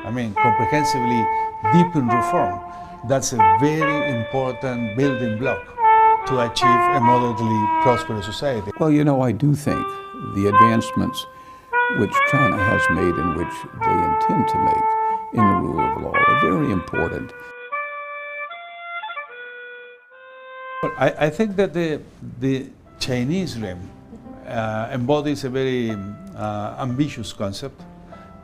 I mean, comprehensively deepen reform. That's a very important building block to achieve a moderately prosperous society. Well, I do think the advancements which China has made and which they intend to make in the rule of law are very important. But I think that the Chinese dream embodies a very ambitious concept,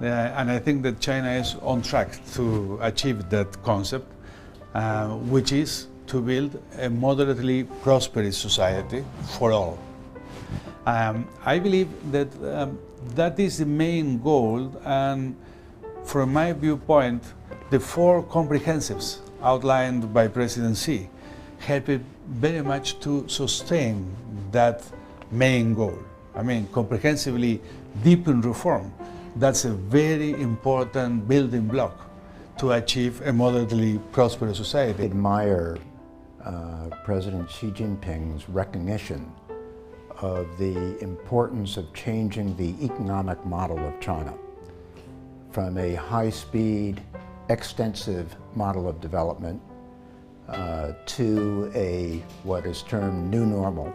and I think that China is on track to achieve that concept, which is to build a moderately prosperous society for all. I believe that that is the main goal, and from my viewpoint, the four comprehensives outlined by President Xi help it very much to sustain that main goal. I mean, comprehensively deepen reform. That's a very important building block to achieve a moderately prosperous society. I admire President Xi Jinping's recognition of the importance of changing the economic model of China from a high-speed, extensive model of development to what is termed new normal,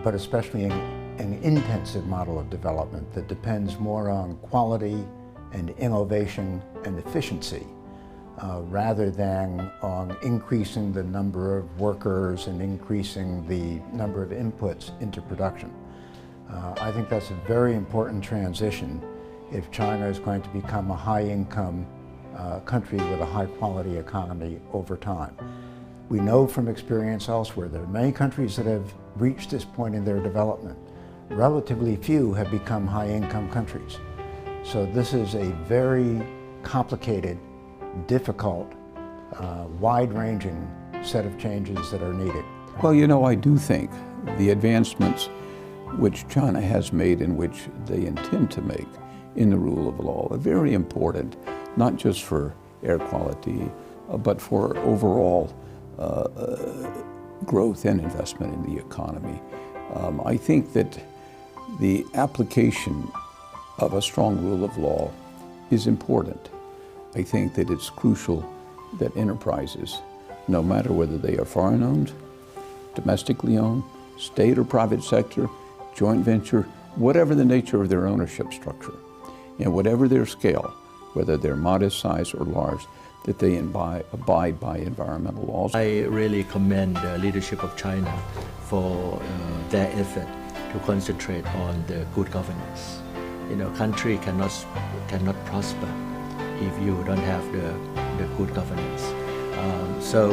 but especially an intensive model of development that depends more on quality and innovation and efficiency rather than on increasing the number of workers and increasing the number of inputs into production. I think that's a very important transition if China is going to become a high-income country with a high-quality economy over time. We know from experience elsewhere that many countries that have reached this point in their development, relatively few have become high-income countries. So this is a very complicated, difficult, wide-ranging set of changes that are needed. Well, I do think the advancements which China has made and which they intend to make in the rule of law are very important, not just for air quality, but for overall growth and investment in the economy. I think that the application of a strong rule of law is important. I think that it's crucial that enterprises, no matter whether they are foreign-owned, domestically owned, state or private sector, joint venture, whatever the nature of their ownership structure, and whatever their scale, whether they're modest size or large, that they abide by environmental laws. I really commend the leadership of China for their effort to concentrate on the good governance. Country cannot prosper if you don't have the good governance. So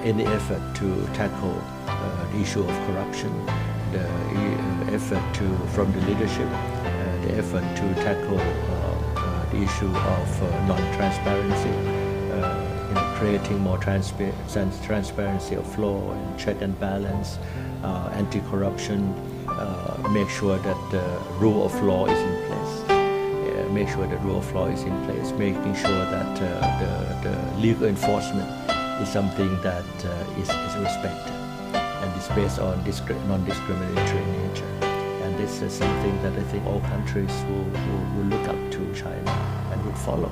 in the effort to tackle the issue of corruption, the effort from the leadership, the effort to tackle the issue of non-transparency, creating more transparency of law and check and balance, anti-corruption, make sure that the rule of law is in place. Make sure the rule of law is in place, making sure that the legal enforcement is something that is respected and is based on non-discriminatory nature. And this is something that I think all countries will look up to China and would follow.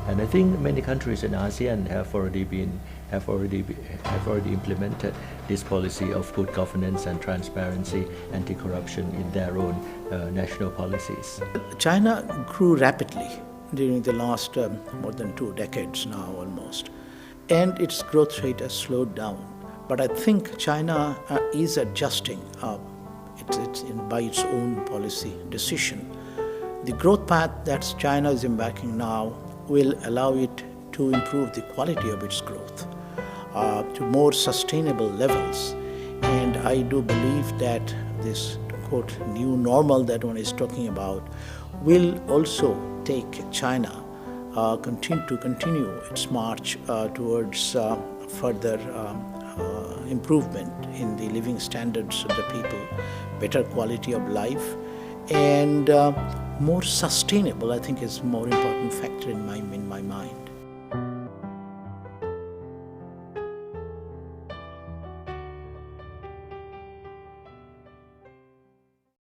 And I think many countries in ASEAN have already implemented this policy of good governance and transparency, anti-corruption in their own national policies. China grew rapidly during the last more than 2 decades now almost, and its growth rate has slowed down. But I think China is adjusting by its own policy decision. The growth path that China is embarking now will allow it to improve the quality of its growth to more sustainable levels. And I do believe that this, quote, new normal that one is talking about will also take China to continue its march towards further improvement in the living standards of the people, better quality of life, and more sustainable, I think, is a more important factor in my mind.